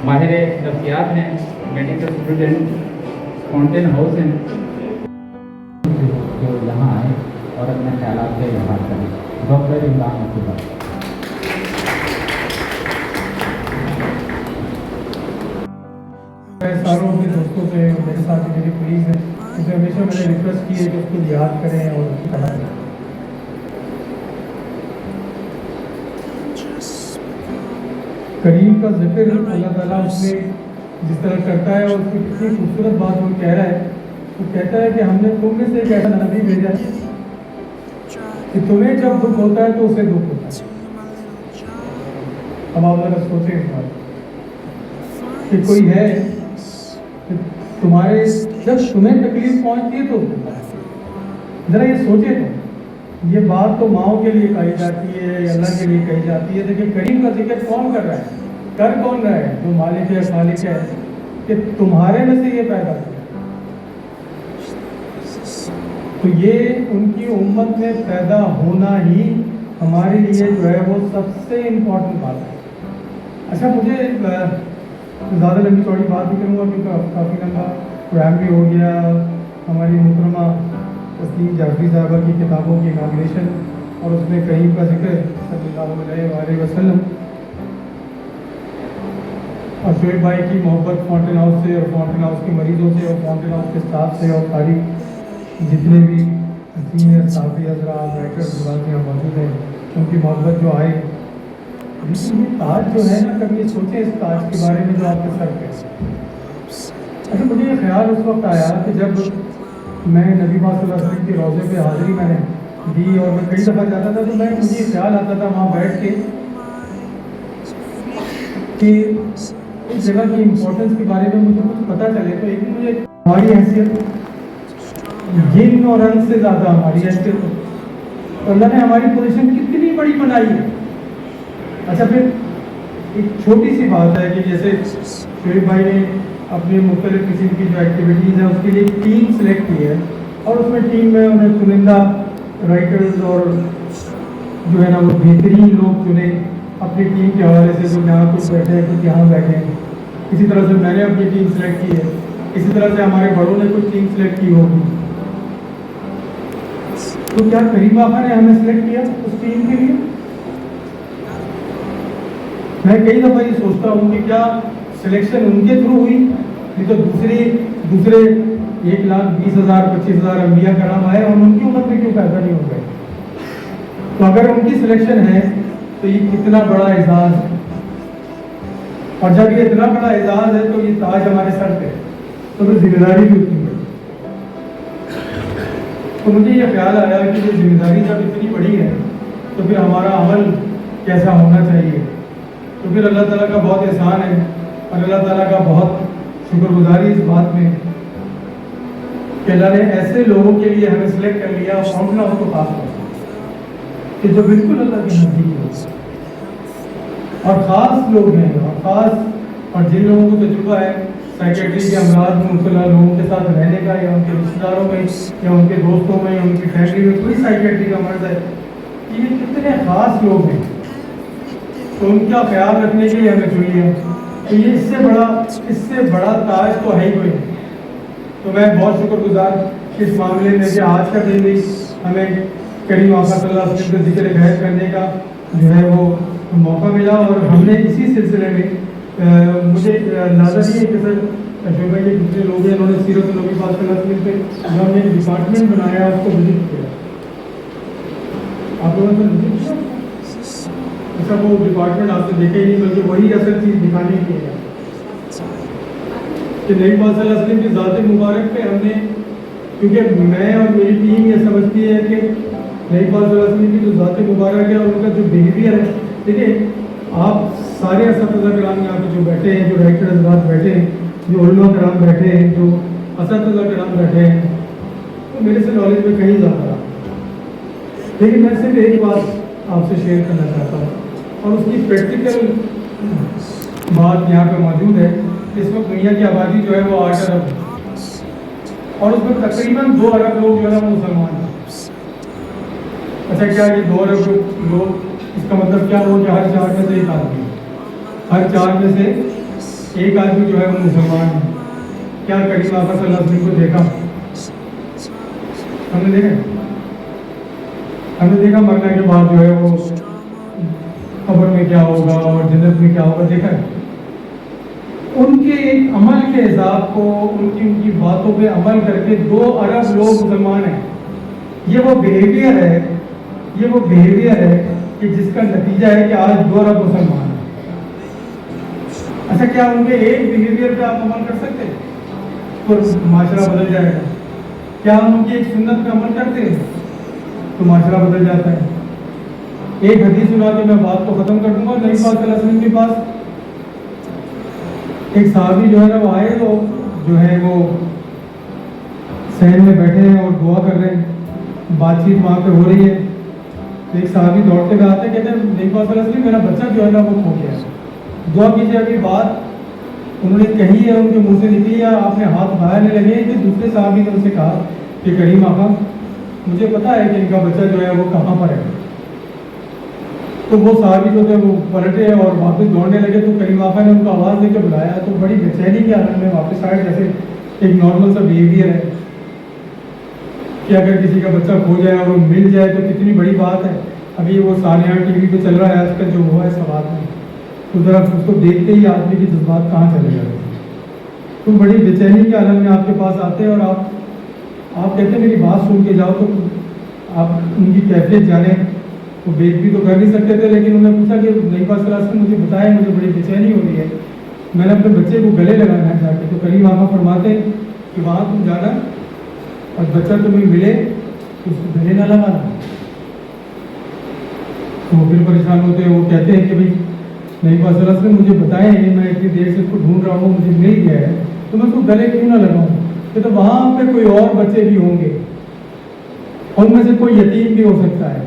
ماہر نفسیات ہیں، میڈیکل اسٹوڈنٹ، فاؤنٹین ہاؤس ہیں، جو یہاں آئے اور اپنے خیالات کا اظہار کریں. ڈاکٹر عمران عقیدہ. میں ساروں اپنے دوستوں سے اور میرے ساتھ میری پولیس ہیں ان سے ہمیشہ میں نے ریکویسٹ کی ہے کہ اس کو یاد کریں اور اس کی طرح کریں. کریم کا ذکر اللہ تعالیٰ اس میں جس طرح کرتا ہے اور اس کی کتنی خوبصورت بات وہ کہہ رہا ہے. وہ کہتا ہے کہ ہم نے تم میں سے ایک ایسا نبی بھیجا ہے کہ تمہیں جب دکھ ہوتا ہے تو اسے دکھ ہوتا ہے. اب آپ ذرا سوچیں اس بات کہ کوئی ہے کہ تمہارے جب تمہیں تکلیف پہنچتی ہے تو ذرا یہ سوچے تو یہ بات تو ماؤں کے لیے کہی جاتی ہے یا اللہ کے لیے کہی جاتی ہے، لیکن کریم کا ذکر کون کر رہا ہے؟ کر کون رہا ہے؟ جو مالک ہے خالق ہے کہ تمہارے میں سے یہ پیدا کیا. تو یہ ان کی امت میں پیدا ہونا ہی ہمارے لیے جو ہے وہ سب سے امپورٹنٹ بات ہے. اچھا مجھے زیادہ لمبی چوڑی بات نہیں کروں گا کیونکہ کافی لمبا پروگرام بھی ہو گیا. ہماری محترمہ تسلیم جعفری صاحبہ کی کتابوں کی اناگریشن اور اس میں کریم کا ذکر صلی اللہ علیہ وسلم اور شعیب بھائی کی محبت فاؤنٹین ہاؤس سے اور فاؤنٹین ہاؤس کے مریضوں سے اور فاؤنٹین ہاؤس کے اسٹاف سے اور ساری جتنے بھی سینئر صحافی حضرات رائٹرز حضرات یہاں موجود ہیں ان کی محبت جو آئے. یہ تاج جو ہے نا کبھی سوچیں اس تاج کے بارے میں جو آپ کے سر پہ. اچھا مجھے یہ خیال اس وقت آیا کہ جب میں نبی پاک صلی اللہ علیہ وسلم کے روضے پہ حاضری میں نے دی اور میں کئی دفعہ جاتا تھا تو مجھے یہ خیال آتا تھا وہاں بیٹھ کے کہ اس جگہ کی امپورٹنس کے بارے میں مجھے کچھ پتہ چلے. تو ایک مجھے ہماری حیثیت جن اور انس سے زیادہ ہماری حیثیت تو اللہ نے ہماری پوزیشن کتنی بڑی بنائی ہے. اچھا پھر ایک چھوٹی سی بات ہے کہ جیسے شعیب بھائی نے اپنے مختلف قسم کی جو ایکٹیویٹیز ہیں اس کے لیے ٹیم سلیکٹ کی ہے اور اس میں ٹیم میں انہیں چنندہ رائٹرز اور جو ہے نا وہ بہترین لوگ چنے اپنی ٹیم کے حوالے سے جو یہاں کچھ بیٹھے ہیں کچھ یہاں بیٹھے ہیں. اسی طرح سے میں نے اپنی ٹیم سلیکٹ کی ہے، اسی طرح سے ہمارے بڑوں نے کچھ ٹیم سلیکٹ کی ہوگی. تو کیا کریم آقا نے ہمیں سلیکٹ کیا اس ٹیم کے لیے؟ میں کئی دفعہ یہ سوچتا ہوں کہ کیا سلیکشن ان کے تھرو ہوئی؟ نہیں تو دوسرے 1,20,000 25,000 انبیاء کرام آئے اور ان کی امت میں کیوں پیدا نہیں ہو گئے؟ تو اگر ان کی سلیکشن ہے تو یہ کتنا بڑا اعزاز ہے. اور جب یہ اتنا بڑا اعزاز ہے تو یہ تاج ہمارے سر پہ تو پھر ذمہ داری بھی اتنی بڑی. تو مجھے یہ خیال آیا کہ یہ ذمہ داری جب اتنی بڑی ہے تو پھر ہمارا عمل کیسا ہونا چاہیے. تو پھر اللہ تعالیٰ کا بہت احسان ہے اور اللہ تعالیٰ کا بہت شکر گزاری اس بات میں کہ اللہ نے ایسے لوگوں کے لیے ہمیں سلیکٹ کر لیا اور فاؤنٹین ہاؤس کو خاص کر کہ جو بالکل اللہ کے نزدیک ہو اور خاص لوگ ہیں اور خاص اور جن لوگوں کو تجربہ ہے سائیکیٹری کے امراض میں مبتلا لوگوں کے ساتھ رہنے کا یا ان کے رشتہ داروں میں یا ان کے دوستوں میں یا ان کی فیملی میں کوئی سائیکیٹری کا مرض ہے کہ یہ کتنے خاص لوگ ہیں تو ان کا خیال رکھنے کے لیے ہمیں چن لیا. تو یہ اس سے بڑا تاج تو ہے ہی کوئی. تو میں بہت شکر گزار اس معاملے میں کہ آج کا دن بھی ہمیں کریم آقا صلی اللہ علیہ وسلم کا ذکر غیب کرنے کا جو ہے وہ موقع ملا اور ہم نے اسی سلسلے میں مجھے اندازہ نہیں ہے کہ سر جو بھائی دوسرے لوگ ہیں انہوں نے سیرت النبی پاک صلی اللہ علیہ وسلم پہ جو ہم نے ایک ڈپارٹمنٹ بنایا اس کو وزٹ کیا. آپ لوگوں نے وزٹ کیا؟ اچھا وہ ڈپارٹمنٹ آپ سے دیکھے ہی نہیں بلکہ وہی اصل چیز دکھانے کی ہے کہ نبی پاک صلی اللہ علیہ وسلم کی ذات مبارک پہ ہم نے کیونکہ میں اور میری ٹیم یہ سمجھتی ہے کہ نبی پاک صلی اللہ علیہ وسلم کی جو ذات مبارک ہے اور ان کا جو بیہیویئر ہے. دیکھیے آپ سارے اساتذہ کرام یہاں پہ جو بیٹھے ہیں، جو رائٹر حضرات بیٹھے ہیں، جو علماء کرام بیٹھے ہیں، جو اساتذہ کرام بیٹھے ہیں، تو میرے سے نالج میں کہیں زیادہ رہا. لیکن میں صرف ایک بات آپ سے شیئر کرنا چاہتا ہوں اور اس کی پریکٹیکل بات یہاں پہ موجود ہے. اس وقت دنیا کی آبادی جو ہے وہ 8 ارب ہے اور اس میں تقریباً 2 ارب لوگ جو ہے وہ مسلمان ہیں. اچھا کیا یہ 2 ارب لوگ اس کا مطلب کیا ہو کہ ہر 4 میں سے ایک آدمی، ہر 4 میں سے ایک آدمی جو ہے وہ مسلمان ہے، کیا کریم آقا صلی اللہ علیہ وسلم کو دیکھا؟ ہم نے دیکھا مرنے کے بعد جو ہے وہ قبر میں کیا ہوگا اور جنت میں کیا ہوگا، دیکھا ہے؟ ان کے ایک عمل کے حساب کو، ان کی باتوں پہ عمل کر کے 2 ارب لوگ مسلمان ہیں. یہ وہ بیہیویئر ہے کہ جس کا نتیجہ ہے کہ آج 2 ارب مسلمان ہیں. اچھا، کیا ان کے ایک بیہیویئر پہ آپ عمل کر سکتے ہیں تو معاشرہ بدل جائے گا؟ کیا ہم ان کی ایک سنت پہ عمل کرتے ہیں تو معاشرہ بدل جاتا ہے؟ ایک حدیث سنا کے میں بات کو ختم کر دوں گا. نبی پاک صلی اللہ علیہ وسلم کے پاس ایک صحابی جو ہے نا وہ آئے، تو جو ہے وہ صحن میں بیٹھے ہیں اور دعا کر رہے ہیں، بات چیت وہاں پہ ہو رہی ہے. تو ایک صحابی دوڑتے ہوئے آتے ہیں، کہتے ہیں نبی پاک صلی اللہ علیہ وسلم میرا بچہ جو ہے نا وہ کھو گیا ہے، دعا کیجیے. ابھی بات انہوں نے کہی ہے، ان کے منہ سے نکلی ہے، آپ نے ہاتھ بڑھانے لگے کہ دوسرے صحابی نے ان سے کہا کہ کریم آقا مجھے پتا ہے کہ ان کا بچہ جو ہے وہ کہاں پر ہے. تو وہ صحابی جو تھے وہ پلٹے اور واپس دوڑنے لگے. تو کریم آقا نے ان کو آواز دے کے بلایا، تو بڑی بے چینی کے حالت میں واپس آئے، جیسے ایک نارمل سا بیہیویئر ہے کہ اگر کسی کا بچہ کھو جائے اور وہ مل جائے تو کتنی بڑی بات ہے. ابھی وہ سانحہ ٹی وی پہ چل رہا ہے آج کل جو ہوا ہے سوات میں، تو ذرا اس کو دیکھتے ہی آدمی کے جذبات کہاں چلے جاتے ہیں. تو بڑی بے چینی کے عالم میں آپ کے پاس آتے ہیں اور آپ کہتے ہیں میری بات سن کے جاؤ. تو آپ ان کی کیفیت جانیں. وہ بیچ بھی تو کر نہیں سکتے تھے، لیکن انہوں نے پوچھا کہ نبی پاک صلی اللہ علیہ وسلم مجھے بتائیں، مجھے بڑی بے چینی ہو رہی ہے، میں نے اپنے بچے کو گلے لگانا ہے جا کے. تو کریم آقا فرماتے ہیں کہ وہاں تم جانا اور بچہ تمہیں ملے تو اس کو گلے نہ لگانا. تو وہ پھر پریشان ہوتے ہیں. وہ کہتے ہیں کہ بھائی نبی پاک صلی اللہ علیہ وسلم مجھے بتائیں، میں اتنی دیر سے اس کو ڈھونڈ رہا ہوں، مجھے مل گیا ہے، تو میں اس کو گلے کیوں نہ لگاؤں؟ کہ تو وہاں پہ کوئی اور بچے بھی ہوں گے، ان میں سے کوئی یتیم بھی ہو سکتا ہے،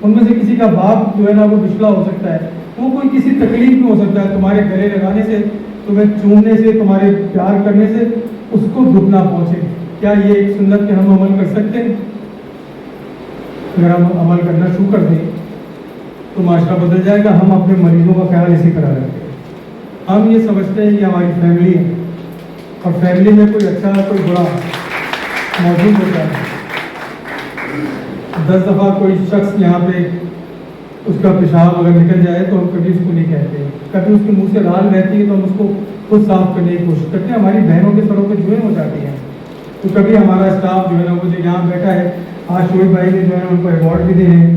ان میں سے کسی کا باپ جو ہے نا وہ بچھڑا ہو سکتا ہے، وہ کوئی کسی تکلیف میں ہو سکتا ہے. تمہارے گلے لگانے سے، تمہیں چومنے سے، تمہارے پیار کرنے سے اس کو دکھ نہ پہنچے. کیا یہ ایک سنت پہ ہم عمل کر سکتے ہیں؟ اگر ہم عمل کرنا شروع کر دیں تو معاشرہ بدل جائے گا. ہم اپنے مریضوں کا خیال اسی طرح رکھتے ہیں. ہم یہ سمجھتے ہیں کہ ہماری فیملی ہے، اور فیملی میں کوئی اچھا کوئی برا موجود ہوتا ہے. 10 دفعہ کوئی شخص یہاں پہ اس کا پیشاب اگر نکل جائے تو ہم کبھی اس کو نہیں کہتے، کبھی اس کے منہ سے لال رہتی ہے تو ہم اس کو خود صاف کرنے کی کوشش کرتے ہیں. ہماری بہنوں کے سروں پہ جوئیں ہو جاتی ہیں. تو کبھی ہمارا اسٹاف جو ہے نا وہ جو یہاں بیٹھا ہے، آج شعیب بھائی نے جو ہے ان کو ایوارڈ بھی دیے ہیں،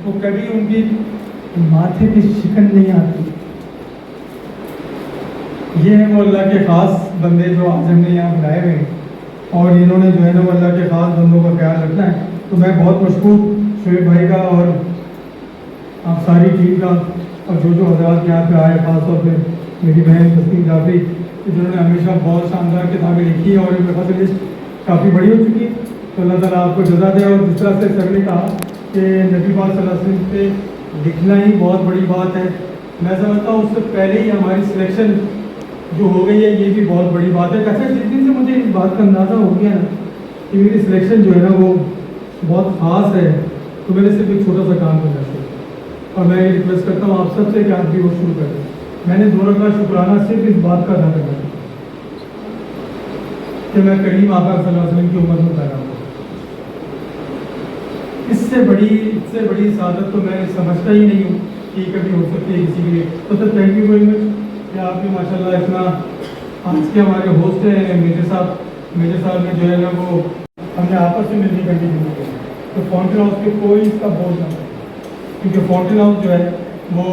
تو کبھی ان کی ماتھے پہ شکن نہیں آتی. یہ ہیں وہ اللہ کے خاص بندے جو آج ہم نے یہاں بلائے ہوئے ہیں، اور انہوں نے جو ہے نا وہ اللہ کے خاص بندوں کا خیال رکھنا ہے. تو میں بہت مشکور شعیب بھائی کا اور آپ ساری ٹیم کا، اور جو حضرات یہاں پہ آئے، خاص طور پہ میری بہن تسنیم جعفری جنہوں نے ہمیشہ بہت شاندار کتابیں لکھی ہیں، اور ان کا لسٹ کافی بڑی ہو چکی ہے. تو اللہ تعالیٰ آپ کو جزا دے. اور جس طرح سے سر نے کہا کہ نبی پاک صلی اللہ علیہ وسلم پہ لکھنا ہی بہت بڑی بات ہے، میں سمجھتا ہوں اس سے پہلے ہی ہماری سلیکشن جو ہو گئی ہے یہ بھی بہت بڑی بات ہے. اچھا، جس دن سے مجھے اس بات کا اندازہ ہو گیا نا کہ میری سلیکشن جو ہے نا وہ بہت خاص ہے، تو میں نے صرف ایک چھوٹا سا کام کرنا چاہیے. اور میں یہ ریکویسٹ کرتا ہوں آپ سب سے کہ آپ بھی وہ شروع کر دیں. میں نے 2 رکعت شکرانہ صرف اس بات کا ادا کرنا چاہیے کہ میں کریم آقا صلی اللہ علیہ وسلم کی امت میں پیدا ہوں. اس سے بڑی سعادت تو میں سمجھتا ہی نہیں ہوں کہ کبھی ہو سکتی ہے کسی کے لیے. تو sir thank you very much کہ آپ بھی ماشاء اللہ اتنا. آج کے ہمارے ہوسٹ ہیں میجر صاحب نے جو ہے نا وہ ہم نے آپس میں ملنے کرنے کی ضرورت ہے. تو فاؤنٹین ہاؤس پہ کوئی اس کا بوجھ نہ ہو، کیونکہ فاؤنٹین ہاؤس جو ہے وہ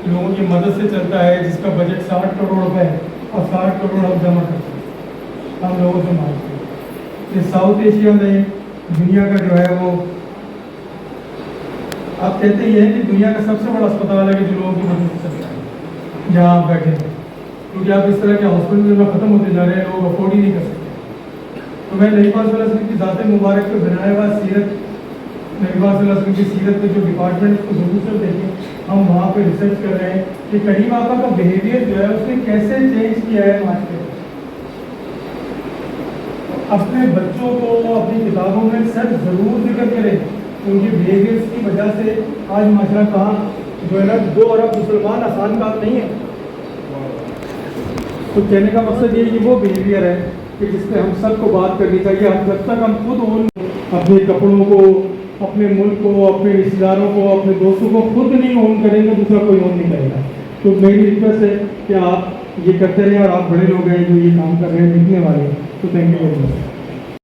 لوگوں کی مدد سے چلتا ہے، جس کا بجٹ 60 کروڑ روپے ہے، اور 60 کروڑ ہم جمع کرتے ہیں، ہم لوگوں سے مانگتے ہیں. یہ ساؤتھ ایشیا میں دنیا کا جو ہے وہ آپ کہتے ہی ہیں کہ دنیا کا سب سے بڑا اسپتال ہے کہ جو لوگوں کی مدد سے چلتا ہے جہاں آپ بیٹھے ہیں. کیونکہ آپ اس طرح کے ہاسپٹل میں ختم ہوتے جا رہے ہیں، لوگ افورڈ ہی نہیں کر سکتے. تو میں نبی پاک صلی اللہ علیہ وسلم کی ذات مبارک پہ بنایا ہوا سیرت، نبی پاک صلی اللہ علیہ وسلم کی سیرت میں جو ڈپارٹمنٹ کو ضرور سے دیکھیں، ہم وہاں پہ ریسرچ کر رہے ہیں کہ کریم آقا کا بیہیویئر جو ہے اس نے کیسے چینج کیا ہے معاشرے میں. اپنے بچوں کو اپنی کتابوں میں سر ضرور ذکر کریں. ان کے بیہیویئرس کی وجہ سے آج معاشرہ کہاں جو ہے نا 2 ارب مسلمان آسان بات نہیں ہے. تو تو کہنے کا مقصد یہ وہ بیہیویئر ہے کہ جس پہ ہم سب کو بات کرنی چاہیے. ہم جب تک ہم خود اون اپنے کپڑوں کو، اپنے ملک کو، اپنے رشتہ داروں کو، اپنے دوستوں کو خود نہیں اون کریں گے، دوسرا کوئی اون نہیں کرے گا. تو میری ریکویسٹ ہے کہ آپ یہ کرتے رہیں، اور آپ بڑے لوگ ہیں جو یہ کام کر رہے ہیں، لکھنے والے ہیں. تو تھینک یو ویری مچ.